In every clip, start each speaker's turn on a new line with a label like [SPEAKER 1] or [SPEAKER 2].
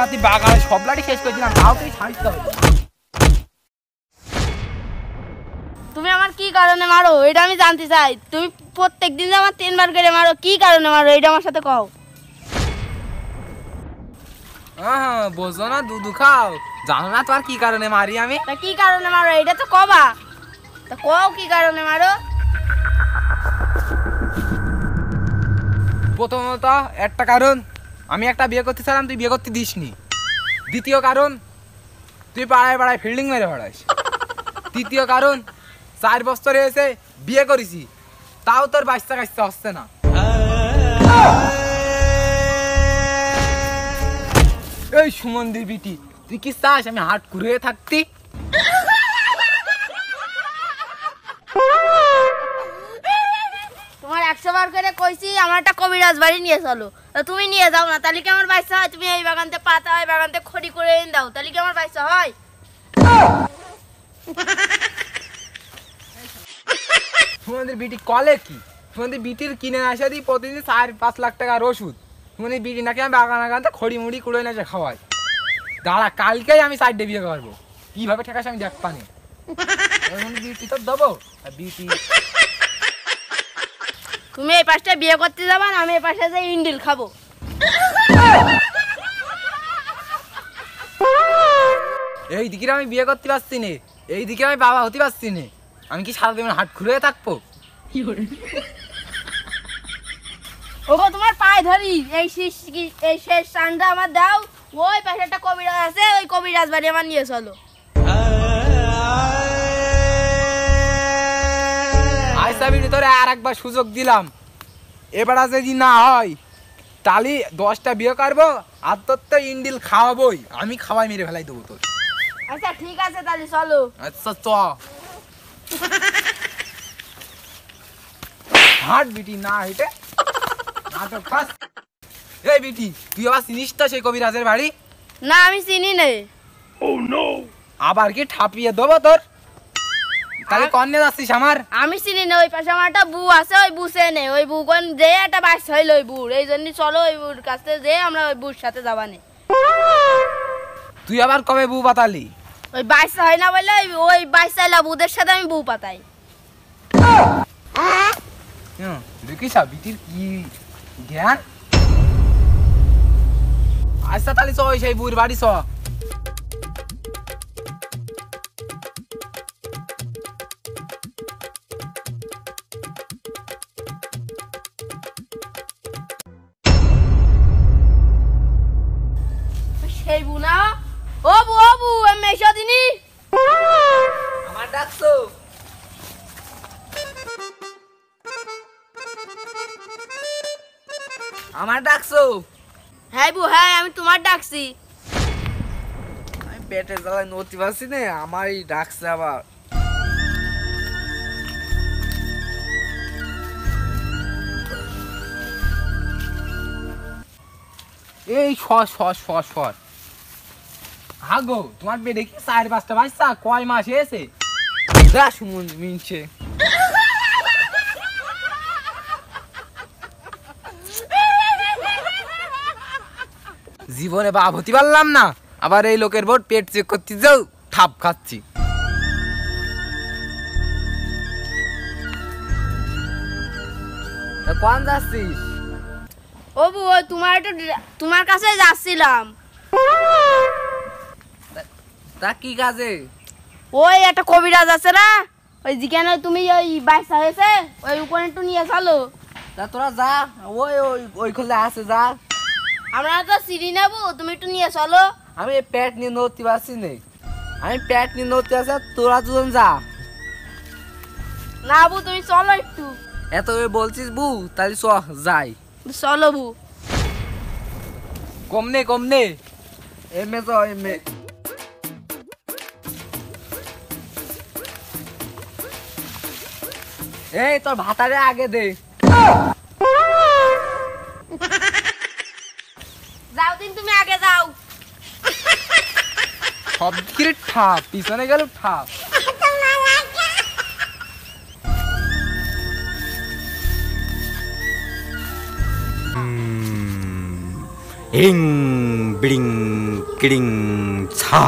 [SPEAKER 1] নাতি বাগানে সব লাঠি শেষ করে দিলাম, তাও তুই ছাড়তে হবে।
[SPEAKER 2] তুমি আমার কি কারণে মারো এটা আমি জানতে চাই। তুমি প্রত্যেকদিন যে আমার 3 বার করে মারো, কি কারণে মারো এটা আমার সাথে কও।
[SPEAKER 1] হ্যাঁ বোঝো না, দুধু খাও, জানো না তোমার কি কারণে মারি আমি?
[SPEAKER 2] তা কি কারণে মারো এটা তো কবা, তা কও কি কারণে মারো।
[SPEAKER 1] প্রথমত একটা কারণ, আমি একটা বিয়ে করতে চাইলাম, তুই বিয়ে করতে দিসনি। দ্বিতীয় কারণ, তুই পাড়ায় পাড়ায় ফিল্ডিং মেরে বেড়াস। তৃতীয় কারণ, 4 বছর হয়েছে বিয়ে করেছি, তাও তোর বাচ্চা কাচ্চা হচ্ছে না। এই সুমন্দির বিটি, তুই কি চাস আমি হাট ঘুরে থাকতি?
[SPEAKER 2] তোমার 100 বার করে কইছি আমার একটা কবিরাজ বাড়ি নিয়ে চলো, তা তুমি নিয়ে যাও না, তাহলে কি আমার বাচ্চা হয়? তুমি এই বাগানতে পাতা হয়, বাগানতে খড়ি করে এনে দাও, তাহলে কি আমার বাচ্চা হয়?
[SPEAKER 1] সুমন্দির বিটি কলে কি? সুমন্দির বিটির কিনে আসা দিই প্রতিদিন 4-5 লাখ টাকার ওষুধ। সুমন্দির বিটি নাকি আমি বাগান বাগানতে খড়ি মুড়ি কুড়ে না খাওয়াই। দাঁড়া, কালকেই আমি সাইডে বিয়ে করবো, কিভাবে ঠেকাস আমি দেখ পানি। বিউটি তো দেবো বিউটি।
[SPEAKER 2] তুমি এই পাশটা বিয়ে করতে যাবা না, আমি এই পাশে যাই ইন্ডিল খাবো।
[SPEAKER 1] এই দিকে আমি বিয়ে করতে পারছি না, এই দিকে আমি বাবা হতে পারছি না, আমি কি সারাদিন হাট ঘুরে থাকবো?
[SPEAKER 2] ওগো তোমার পায়ে ধরি, এই শেষ চানটা আমার দাও। ওই পাশে একটা কবিরাজ আছে, ওই কবিরাজ বাড়ি আমার নিয়ে চলো।
[SPEAKER 1] আইসা বিটি তোরে আর একবার সুযোগ দিলাম, এবার যদি না হয় তাহলে 10টা বিয়ে করবো, আর তোর তো ইন্ডিল খাওয়াবোই, আমি খাওয়াই মেরে ফেলাই দেবো তোর।
[SPEAKER 2] আচ্ছা ঠিক আছে তাহলে চলো।
[SPEAKER 1] আচ্ছা চ হাট বিটি, না হেঁটে এই বিটি, তুই আবার চিনিস তো সেই কবিরাজের বাড়ি?
[SPEAKER 2] না আমি চিনি নেই।
[SPEAKER 1] আবার কি ঠাপিয়ে দেবো তোর? তাহলে কন্যা যাচ্ছিস আমার?
[SPEAKER 2] আমি চিনি না, ওই পাশে আমার একটা বউ আছে, ওই বুসে নে, ওই বউ কোন যে একটা বাচ্চা হইলো ওই বুড়, এই জন্য চলো ওই বুড় কাছে যে আমরা ওই বুড় সাথে যাবানে।
[SPEAKER 1] তুই আবার কবে বউ পাতালি?
[SPEAKER 2] ওই বাচ্চা হয় না বলে ওই বাচ্চা বুদের সাথে আমি বউ পাতাই।
[SPEAKER 1] দেখিস বিটির কি জ্ঞান। আচ্ছা তাহলে চ সেই বুড়ির বাড়ি চ।
[SPEAKER 2] সেই বউ না? ও বউ আমি এসে দিনি।
[SPEAKER 1] আমার ডাকছো? আমার ডাকছো?
[SPEAKER 2] হ্যাঁ বউ, হ্যাঁ আমি তোমার ডাকছি।
[SPEAKER 1] আমি পেটে জ্বালায় নড়তে পারছি না, আমারই ডাকছে আবার। এই সর আগো, তোমার পেটে কি 4-5টা বাচ্চা? কয় মাস হয়েছে? যা সুমন মিনছে। জীবনে বাপ হতে পারলাম না, আবার এই লোকের বোর্ড পেট চেক করতে যাও, ঠাপ খাচ্ছি। কোন যাচ্ছিস?
[SPEAKER 2] ও বউ ওই তোমার কাছে যাচ্ছিলাম।
[SPEAKER 1] তা কি কাজে?
[SPEAKER 2] ওই একটা কবিরাজ আছে না, ওই যেখানে তুমি ওই বাচ্চা হয়েছে ওই উপরে একটু নিয়ে চলো।
[SPEAKER 1] তা তোরা যা, ওই ওই ওই খোলে আছে, যা।
[SPEAKER 2] আমরা তো সিঁড়ি নেবো, তুমি একটু নিয়ে চলো।
[SPEAKER 1] আমি পেট নিয়ে নড়তে পারছি না, আমি পেট নিয়ে নড়তে আসি, তোরা দুজন যা।
[SPEAKER 2] না বু তুমি চলো একটু।
[SPEAKER 1] এত বলছিস বু, তাহলে চ যাই।
[SPEAKER 2] চলো বু।
[SPEAKER 1] কমনে এমে চ এমে। এই তোর ভাতারে আগে দে।
[SPEAKER 2] যাও দিন তুমি আগে যাও।
[SPEAKER 1] সব দিকে ঠাপ, পিছনে গেল ঠাপ।
[SPEAKER 3] হিং বিড়িং কিড়িং ছা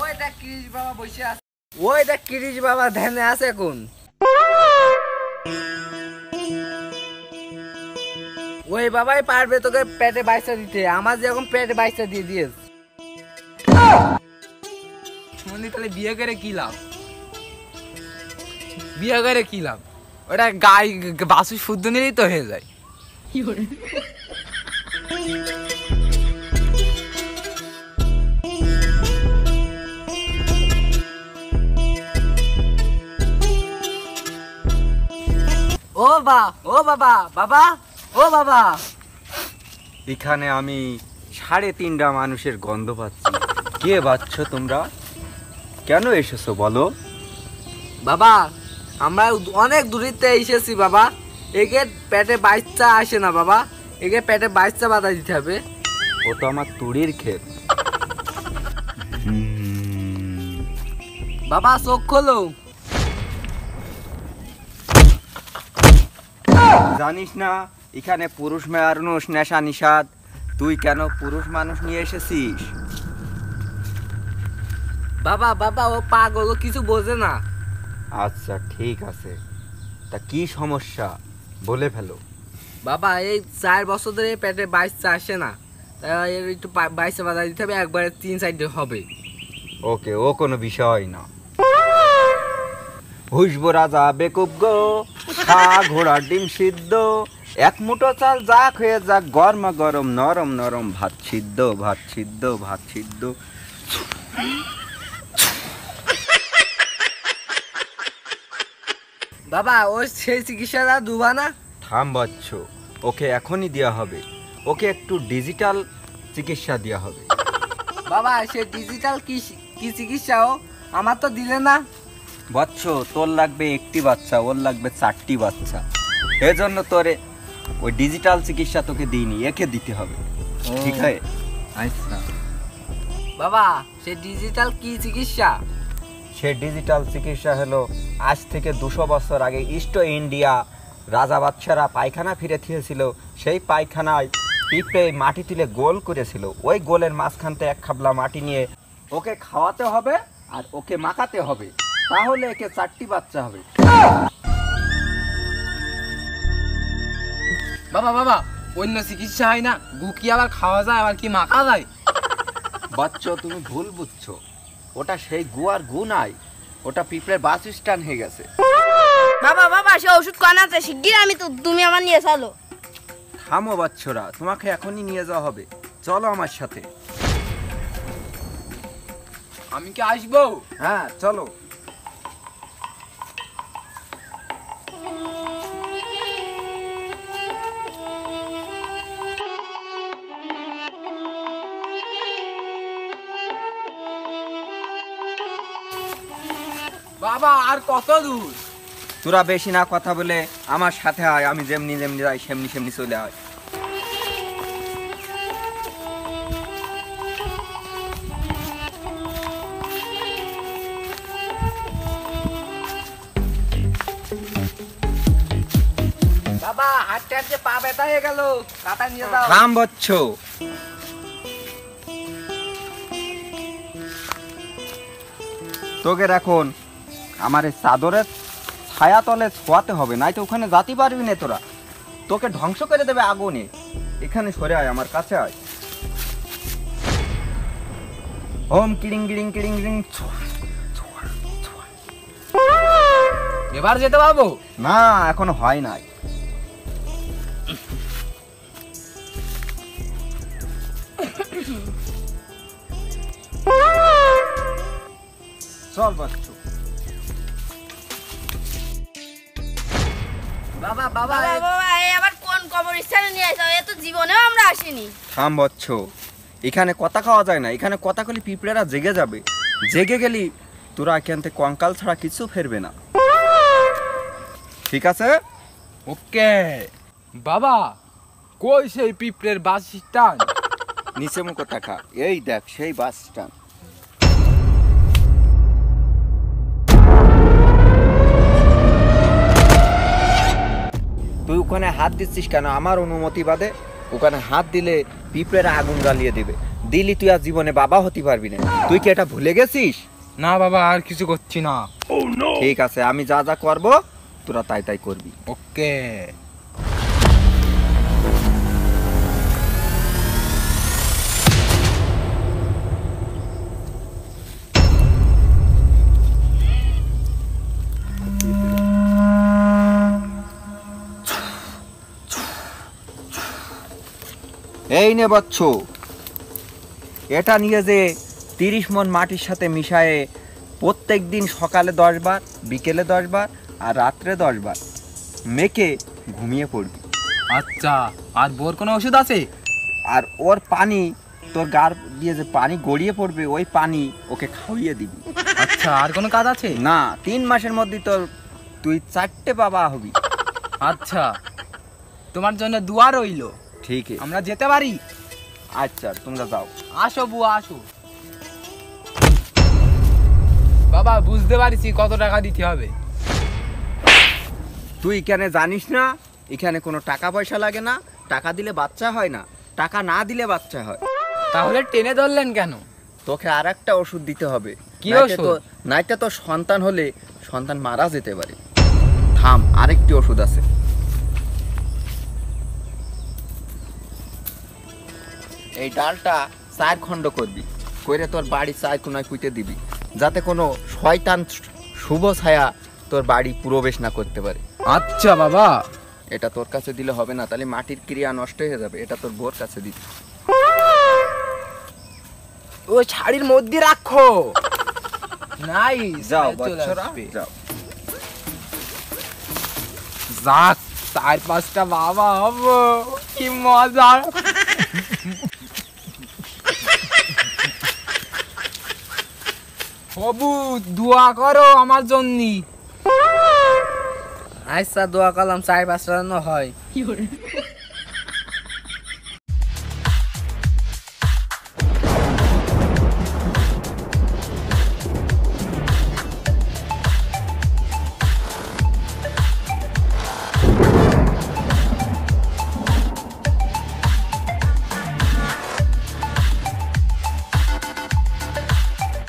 [SPEAKER 1] ওই দেখ কিরিশ বাবা বসে আছে, ওই দেখ কিরিশ বাবা ধ্যানে আছে এখন। ওই বাবাই পারবে তোকে পেটে বাইসা দিতে, আমার যেরকম পেটে বাইসা দিয়ে দিয়েছে। মনে তাহলে বিয়ে করে কি লাভ? বিয়ে করে কি লাভ? ওটা গাই বাসু শুদ্ধ নিলেই তো হয়ে যায়। ও বাবা বাবা, ও বাবা।
[SPEAKER 3] এখানে আমি 3.5টা মানুষের গন্ধ পাচ্ছি। কে বাচ্চ তোমরা? কেন এসেছো বলো?
[SPEAKER 1] বাবা আমরা অনেক দূরিতে এসেছি বাবা, একে পেটে বাচ্চা আসে না বাবা, একে পেটে বাচ্চা বাঁধা দিতে হবে।
[SPEAKER 3] ও তো আমার তুড়ির ক্ষেত।
[SPEAKER 1] বাবা চোখ খোলো।
[SPEAKER 3] জানিস না এখানে পুরুষ মানুষ নেশা নিষাদ? তুই কেন পুরুষ মানুষ নিয়ে এসেছিস?
[SPEAKER 1] বাবা বাবা ও পাগল, ও কিছু বোঝে না।
[SPEAKER 3] আচ্ছা ঠিক আছে, তা কি সমস্যা বলে ফেলো।
[SPEAKER 1] বাবা এই 4 বছর ধরে পেটে বাচ্চা আসে না, তাই এর একটু বাচ্চা বাঁধা দিতে হবে, একবারে 3 সাইডে হবে।
[SPEAKER 3] ওকে, ও কোনো বিষয় না। হুসবো রাজা বেকুব গো, খা ঘোড়ার ডিম সিদ্ধ, এক মুঠো চাল যাক হয়ে যাক গরমা গরম নরম নরম ভাত সিদ্ধ ভাত সিদ্ধ ভাত সিদ্ধ।
[SPEAKER 1] বাবা ও সেই চিকিৎসাটা দুবা না?
[SPEAKER 3] থাম বাচ্চ, ওকে এখনই দেওয়া হবে। ওকে একটু ডিজিটাল চিকিৎসা দেওয়া হবে।
[SPEAKER 1] বাবা সে ডিজিটাল কি কি চিকিৎসা? ও আমার তো দিলে না।
[SPEAKER 3] বাচ্চ তোর লাগবে একটি বাচ্চা, ওর লাগবে 4টি বাচ্চা, এজন্য তোরে ওই ডিজিটাল চিকিৎসা তোকে দিইনি, একে দিতে হবে। ঠিক আছে?
[SPEAKER 1] আচ্ছা বাবা সে ডিজিটাল কি চিকিৎসা?
[SPEAKER 3] সে ডিজিটাল চিকিৎসা হলো আজ থেকে 200 বছর আগে ইস্ট ইন্ডিয়া রাজা বাদশারা পায়খানা ফিরে থিয়েছিল, সেই পায়খানায় পিঁপড়ে মাটি তুলে গোল করেছিল, ওই গোলের মাঝখানতে এক খাবলা মাটি নিয়ে ওকে খাওয়াতে হবে আর ওকে মাখাতে হবে, তাহলে একে 4টি বাচ্চা হবে।
[SPEAKER 1] বাবা বাবা অন্য চিকিৎসা হয় না? গু কি আবার খাওয়া যায়, আবার কি মাখা যায়?
[SPEAKER 3] বাচ্চা তুমি ভুল বুঝছো, ওটা সেই গু আর গু নাই, ওটা পিঁপড়ের বাস স্ট্যান্ড হয়ে গেছে।
[SPEAKER 2] বাবা বাবা সে ওষুধ কানাতে শিগগির আমি তো, তুমি আমার নিয়ে চলো।
[SPEAKER 3] থামো বাচ্চারা, তোমাকে এখনই নিয়ে যাওয়া হবে, চলো আমার সাথে।
[SPEAKER 1] আমি কি আসবো?
[SPEAKER 3] হ্যাঁ চলো।
[SPEAKER 1] বাবা আর কত দূর?
[SPEAKER 3] তোরা বেশি না কথা বলে আমার সাথে আয়, আমি যেমনি যেমনি যাই সেমনি সেমনি চলে আয়।
[SPEAKER 1] বাবা হাঁটতে হাঁটতে পা ব্যথা হয়ে গেল, কাটা নিয়ে যাও।
[SPEAKER 3] থাম বচ্চ, তোকে এখন আমার এই চাদরের ছায়া তলে শোয়াতে হবে, নাই তো ওখানে যাতে পারবি না তোরা, তোকে ধ্বংস করে দেবে আগুনে। এখানে সরে আয়, আমার কাছে আয়। ওম কিড়িং কিড়িং কিড়িং কিড়িং।
[SPEAKER 1] এবার যেতে পারবো
[SPEAKER 3] না এখনো হয় নাই। চল বাচ্চু।
[SPEAKER 1] বাবা বাবা
[SPEAKER 2] বাবা বাবা এই আবার কোন কবরস্থানে নিয়ে আসো? এ তো জীবনেও আমরা আসিনি।
[SPEAKER 3] থাম বচ্চ, এখানে কথা খাওয়া যায় না, এখানে কথা কলি পিঁপড়েরা জেগে যাবে, জেগে গেলি তোরা এখান থেকে কঙ্কাল ছাড়া কিছু ফেরবে না, ঠিক আছে?
[SPEAKER 1] ওকে বাবা কই সেই পিঁপড়ের বাস স্ট্যান্ড?
[SPEAKER 3] নিচে মুখো টাকা, এই দেখ সেই বাস স্ট্যান্ড। তুই ওখানে হাত দিচ্ছিস কেন? আমার অনুমতি বাদে ওখানে হাত দিলে পিঁপড়েরা আগুন জ্বালিয়ে দিবে। দিলি তুই আর জীবনে বাবা হতে পারবি না। তুই কি এটা ভুলে গেছিস?
[SPEAKER 1] না বাবা, আর কিছু করছি না।
[SPEAKER 3] ঠিক আছে, আমি যা যা করবো তোরা তাই তাই করবি।
[SPEAKER 1] ওকে।
[SPEAKER 3] এই নে বচ্চ, এটা নিয়ে যে 30 মণ মাটির সাথে মিশায়ে প্রত্যেক দিন সকালে 10 বার, বিকেলে 10 বার আর রাত্রে 10 বার মেখে ঘুমিয়ে পড়বি।
[SPEAKER 1] আচ্ছা, আর বোর কোনো ওষুধ আছে?
[SPEAKER 3] আর ওর পানি তোর গার দিয়ে যে পানি গড়িয়ে পড়বে ওই পানি ওকে খাওয়িয়ে দিবি।
[SPEAKER 1] আচ্ছা, আর কোনো কাজ আছে?
[SPEAKER 3] না, 3 মাসের মধ্যে তুই 4টে বাবা হবি।
[SPEAKER 1] আচ্ছা, তোমার জন্য দোয়া রইলো।
[SPEAKER 3] ঠিক আছে,
[SPEAKER 1] আমরা যেতে পারি?
[SPEAKER 3] আচ্ছা তোমরা যাও।
[SPEAKER 1] আসো বুয়া, আসো। বাবা, বুঝতে পারছি কত টাকা দিতে হবে।
[SPEAKER 3] তুই এখানে জানিস না এখানে কোনো টাকা পয়সা লাগে না, টাকা দিলে বাচ্চা হয় না, টাকা না দিলে বাচ্চা হয়।
[SPEAKER 1] তাহলে টেনে ধরলেন কেন?
[SPEAKER 3] তোকে আর একটা ওষুধ দিতে হবে।
[SPEAKER 1] কি
[SPEAKER 3] নাইতে
[SPEAKER 1] ওষুধ?
[SPEAKER 3] নাইতে তো সন্তান হলে সন্তান মারা যেতে পারে। থাম, আরেকটি ওষুধ আছে। এই ডালটা 4 খণ্ড করবি, করে তোর বাড়ি 4 কোনায় পুঁতে দিবি, যাতে কোনো শয়তান শুভ ছায়া তোর বাড়ি প্রবেশ না করতে পারে।
[SPEAKER 1] আচ্ছা বাবা।
[SPEAKER 3] এটা তোর কাছে দিলে হবে না, তাহলে মাটির ক্রিয়া নষ্ট হয়ে যাবে। এটা তোর বোর কাছে দিবি।
[SPEAKER 1] ওই শাড়ির মধ্যে রাখো। নাই,
[SPEAKER 3] যাও
[SPEAKER 1] চলে
[SPEAKER 3] বাচ্চারা,
[SPEAKER 1] আসবে।
[SPEAKER 3] যাও।
[SPEAKER 1] যাক, 4-5টা বাবা হবো, কি মজা। হবু, দোয়া করো আমার জন্য।
[SPEAKER 4] আচ্ছা, দোয়া করলাম 4-5টা হয়।